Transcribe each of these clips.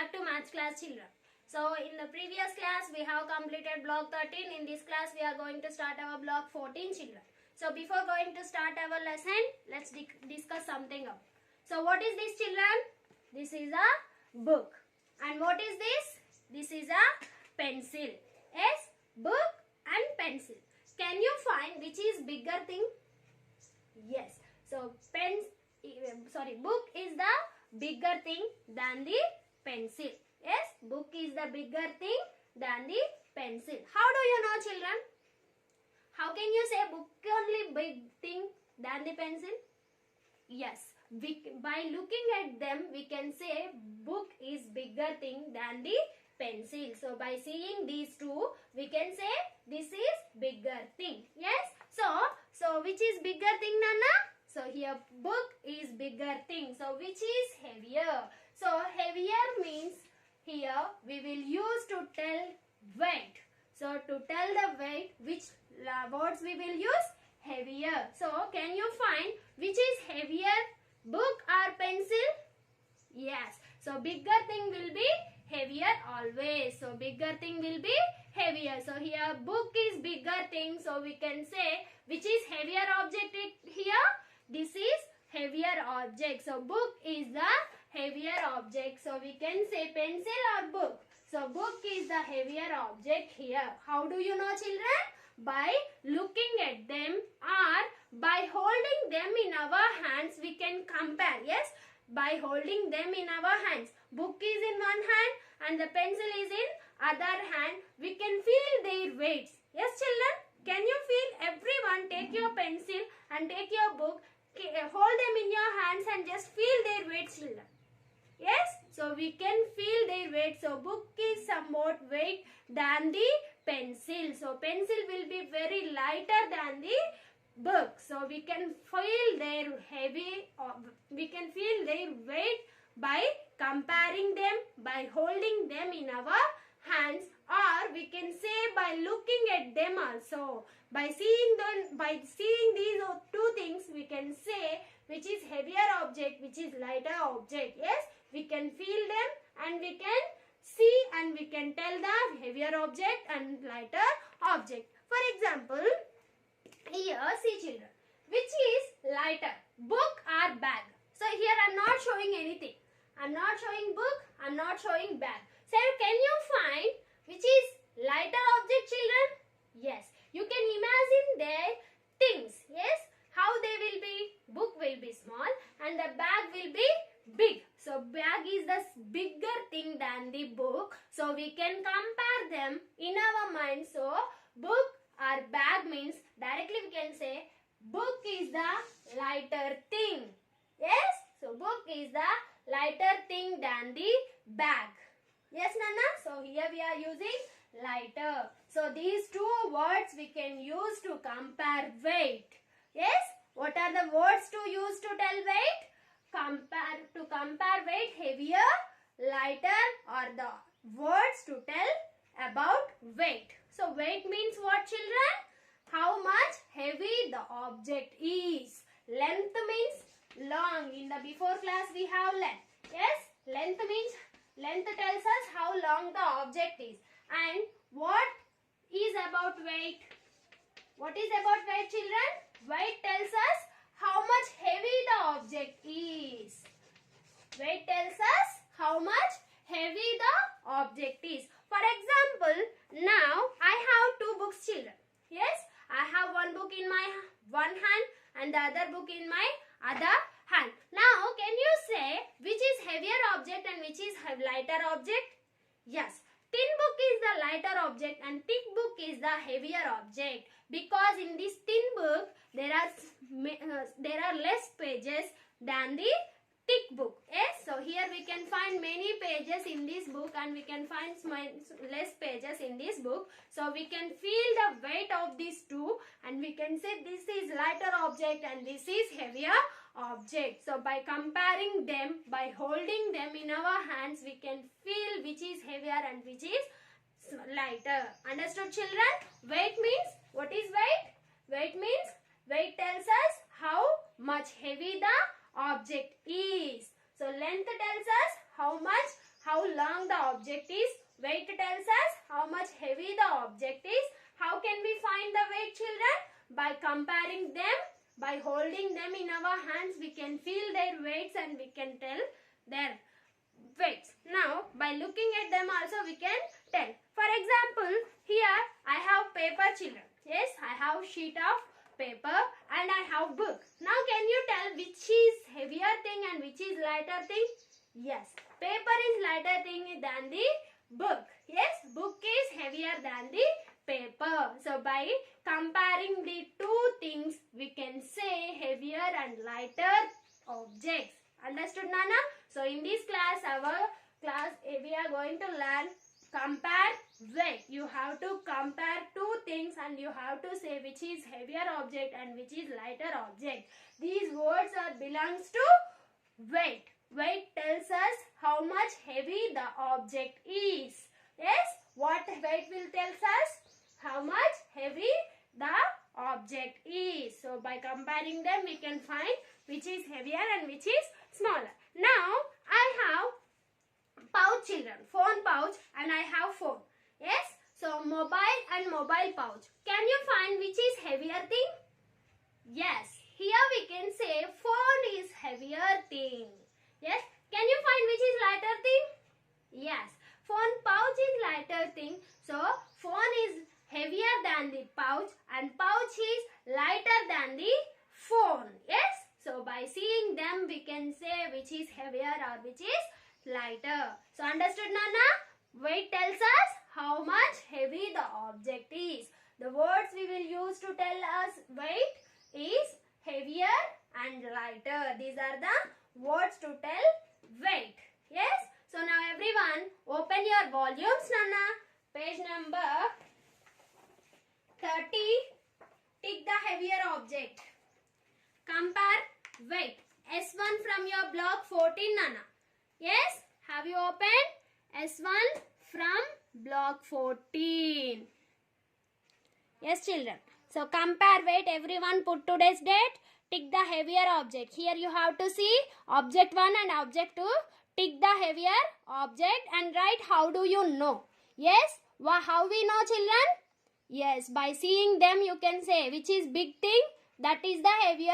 back to maths class, children. So in the previous class we have completed block 13. In this class we are going to start our block 14, children. So before going to start our lesson, let's discuss something up. So what is this, children? This is a book. And what is this? This is a pencil. Yes, book and pencil. Can you find which is bigger thing? Yes. So book is the bigger thing than the pencil. Yes, book is the bigger thing than the pencil. How do you know, children? How can you say book only big thing than the pencil? Yes, by looking at them we can say book is bigger thing than the pencil. So by seeing these two we can say this is bigger thing. Yes, so which is bigger thing, Nana? So here book is bigger thing. So which is heavier? So heavier means here we will use to tell weight. So to tell the weight, which words we will use? Heavier. So can you find which is heavier, book or pencil? Yes. So bigger thing will be heavier always. So bigger thing will be heavier. So here book is bigger thing. So we can say which is heavier object here? This is heavier object. So book is the heavier object. So we can say pencil or book. So book is the heavier object here. How do you know, children? By looking at them or by holding them in our hands we can compare. Yes, by holding them in our hands. Book is in one hand and the pencil is in other hand. We can feel their weights. Yes, children? Can you feel? Everyone take your pencil and take your book. Hold them in your hands and just feel their weight, children. Yes, so we can feel their weight. So book is somewhat weight than the pencil. So pencil will be very lighter than the book. So we can feel their we can feel their weight by comparing them, by holding them in our hands, or we can say by looking at them also. By seeing these two things we can say which is heavier object, which is lighter object. Yes, we can feel them and we can see and we can tell the heavier object and lighter object. For example, here see, children, which is lighter, book or bag? So here I am not showing anything. I am not showing book, I am not showing bag. So can you find which is lighter object, children? Yes, you can imagine their things. Yes, how they will be? Book will be small and the bag will be big. So bag is the bigger thing than the book. So we can compare them in our mind. So book or bag means directly we can say book is the lighter thing. Yes, so book is the lighter thing than the bag. Yes, Nana? So here we are using lighter. So these two words we can use to compare weight. Yes, what are the words to use to tell weight? To compare weight, heavier, lighter are the words to tell about weight. So weight means what, children? How much heavy the object is. Length means long. In the before class we have length. Yes, length means length tells us how long the object is. And what is about weight? What is about weight, children? Weight tells us how much heavy the object is. Weight tells us how much heavy the object is. For example, now I have two books, children. Yes, I have one book in my one hand and the other book in my other hand. Now, can you say which is heavier object and which is lighter object? Yes, thin book is the lighter object and thick book is the heavier object. Because in this thin book there are less pages than the thick book. Yes, so here we can find many pages in this book and we can find less pages in this book. So we can feel the weight of these two and we can say this is lighter object and this is heavier object. So by comparing them, by holding them in our hands, we can feel which is heavier and which is lighter. Understood, children? Weight means, what is weight? Weight means, weight tells us how much heavy the object is. So length tells us how much how long the object is. Weight tells us how much heavy the object is. How can we find the weight, children? By comparing them, by holding them in our hands, we can feel their weights and we can tell their weights. Now, by looking at them also we can tell. For example, here I have paper, children. Yes, I have sheet of paper and I have book. Now, can you tell which is heavier thing and which is lighter thing? Yes, paper is lighter thing than the book. Yes, book is heavier than the paper. So, by comparing the two things, we can say heavier and lighter objects. Understood, Nana? So, in this class, we are going to learn compare weight. You have to compare two things and you have to say which is heavier object and which is lighter object. These words belongs to weight. Weight tells us how much heavy the object is. Yes, what weight will tells us how much heavy the object is. So, by comparing them, we can find which is heavier and which is smaller. Now, I have pouch, children, phone pouch, and I have phone. Yes, so mobile and mobile pouch. Can you find which is heavier thing? Yes, here we can say phone is heavier thing. Yes, can you find which is lighter thing? Yes, phone pouch is lighter thing. So, phone is heavier than the pouch and pouch is lighter than the phone. Yes, so by seeing them we can say which is heavier or which is lighter. So, understood, Nana? Weight tells us how much heavy the object is. The words we will use to tell us weight is heavier and lighter. These are the words to tell weight. Yes? So, now everyone open your volumes, Nana. Page number 30. Take the heavier object. Compare weight. S1 from your block 14, Nana. Yes? Have you opened? S1 from block 14. Yes, children. So, compare weight. Everyone put today's date. Tick the heavier object. Here you have to see object 1 and object 2. Tick the heavier object and write how do you know. Yes? How we know, children? Yes, by seeing them you can say which is big thing, that is the heavier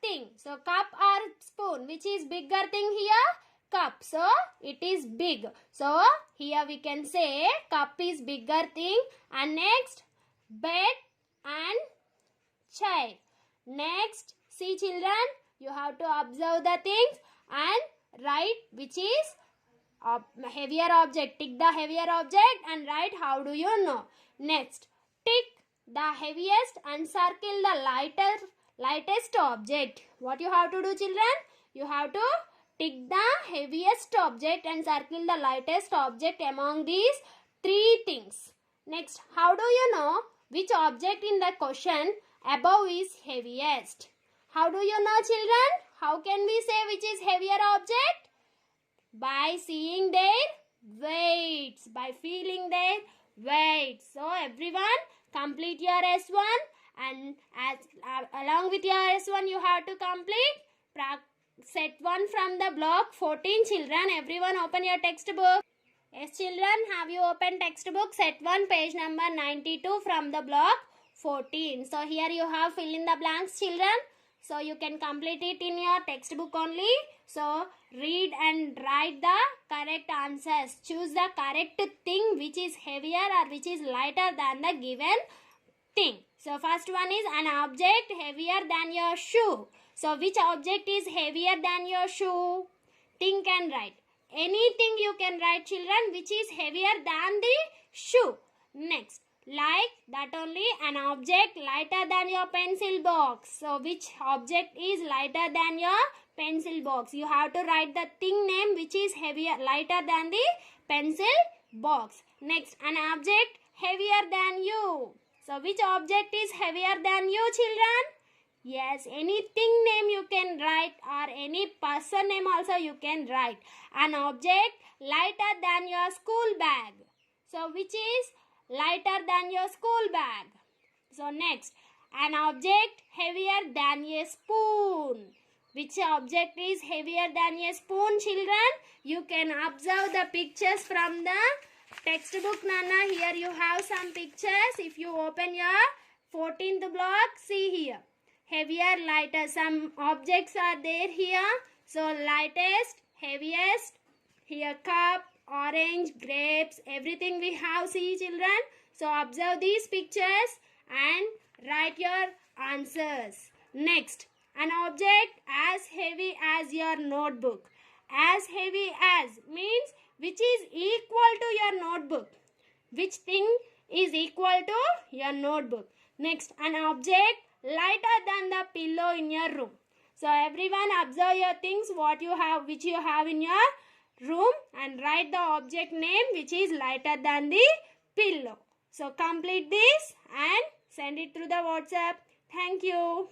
thing. So, cup or spoon, which is bigger thing here? Cup. So, it is big. So, here we can say cup is bigger thing. And next, bed and chair. Next, see children, you have to observe the things and write which is heavier object. Tick the heavier object and write how do you know. Next, tick the heaviest and circle the lightest object. What you have to do, children? You have to tick the heaviest object and circle the lightest object among these three things. Next, how do you know which object in the question above is heaviest? How do you know, children? How can we say which is heavier object? By seeing their weights, by feeling their weights. So, everyone complete your S1 and along with your S1 you have to complete set 1 from the block 14, children. Everyone open your textbook. Yes, children, have you opened textbook set 1 page number 92 from the block 14. So, here you have fill in the blanks, children. So, you can complete it in your textbook only. So, read and write the correct answers. Choose the correct thing which is heavier or which is lighter than the given thing. So, first one is an object heavier than your shoe. So, which object is heavier than your shoe? Think and write. Anything you can write, children, which is heavier than the shoe. Next, like that only, an object lighter than your pencil box. So, which object is lighter than your pencil box? You have to write the thing name which is heavier, lighter than the pencil box. Next, an object heavier than you. So, which object is heavier than you, children? Yes, anything name you can write or any person name also you can write. An object lighter than your school bag. So, which is lighter than your school bag? So, next, an object heavier than a spoon. Which object is heavier than a spoon, children? You can observe the pictures from the textbook, Nana. Here you have some pictures. If you open your 14th block, see here. Heavier, lighter. Some objects are there here. So lightest, heaviest. Here cup, orange, grapes, everything we have, see children. So observe these pictures and write your answers. Next, an object as heavy as your notebook. As heavy as means which is equal to your notebook. Which thing is equal to your notebook? Next, an object lighter than the pillow in your room. So everyone observe your things what you have, which you have in your room, and write the object name which is lighter than the pillow. So complete this and send it through the WhatsApp. Thank you.